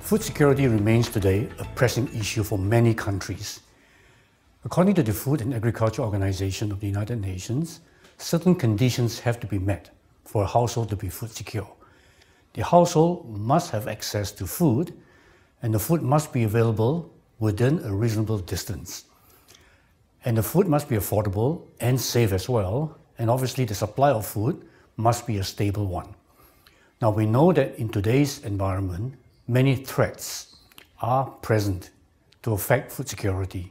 Food security remains today a pressing issue for many countries. According to the Food and Agriculture Organization of the United Nations, certain conditions have to be met for a household to be food secure. The household must have access to food, and the food must be available within a reasonable distance. And the food must be affordable and safe as well, and obviously the supply of food must be a stable one. Now we know that in today's environment, many threats are present to affect food security.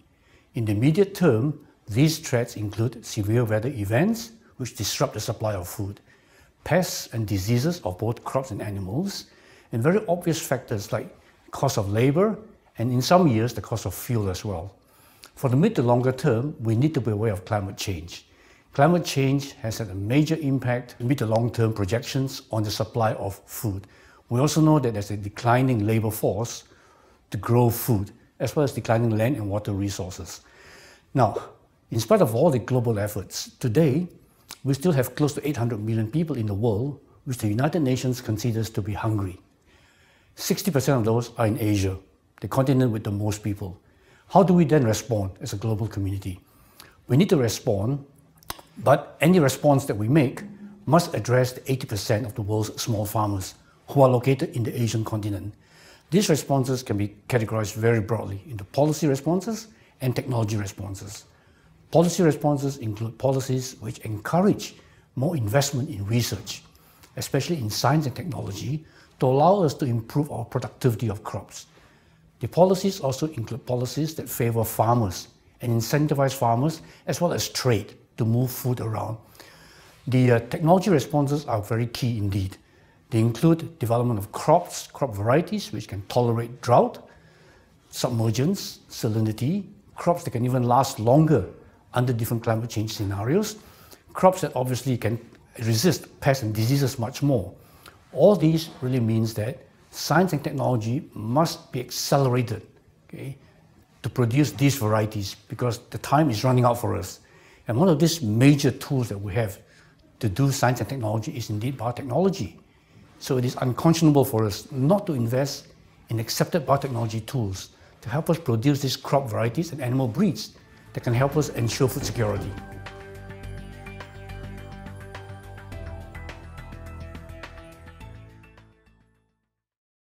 In the immediate term, these threats include severe weather events which disrupt the supply of food, pests and diseases of both crops and animals, and very obvious factors like cost of labor and in some years the cost of fuel as well. For the mid to longer term, we need to be aware of climate change. Climate change has had a major impact in mid to long term projections on the supply of food. We also know that there's a declining labor force to grow food, as well as declining land and water resources. Now, in spite of all the global efforts, today we still have close to 800 million people in the world which the United Nations considers to be hungry. 60% of those are in Asia, the continent with the most people. How do we then respond as a global community? We need to respond, but any response that we make must address the 80% of the world's small farmers who are located in the Asian continent. These responses can be categorized very broadly into policy responses and technology responses. Policy responses include policies which encourage more investment in research, especially in science and technology, to allow us to improve our productivity of crops. The policies also include policies that favor farmers and incentivize farmers as well as trade to move food around. The technology responses are very key indeed. They include development of crops, crop varieties which can tolerate drought, submergence, salinity, crops that can even last longer under different climate change scenarios, crops that obviously can resist pests and diseases much more. All these really means that science and technology must be accelerated, to produce these varieties because the time is running out for us. And one of these major tools that we have to do science and technology is indeed biotechnology. So it is unconscionable for us not to invest in accepted biotechnology tools to help us produce these crop varieties and animal breeds that can help us ensure food security.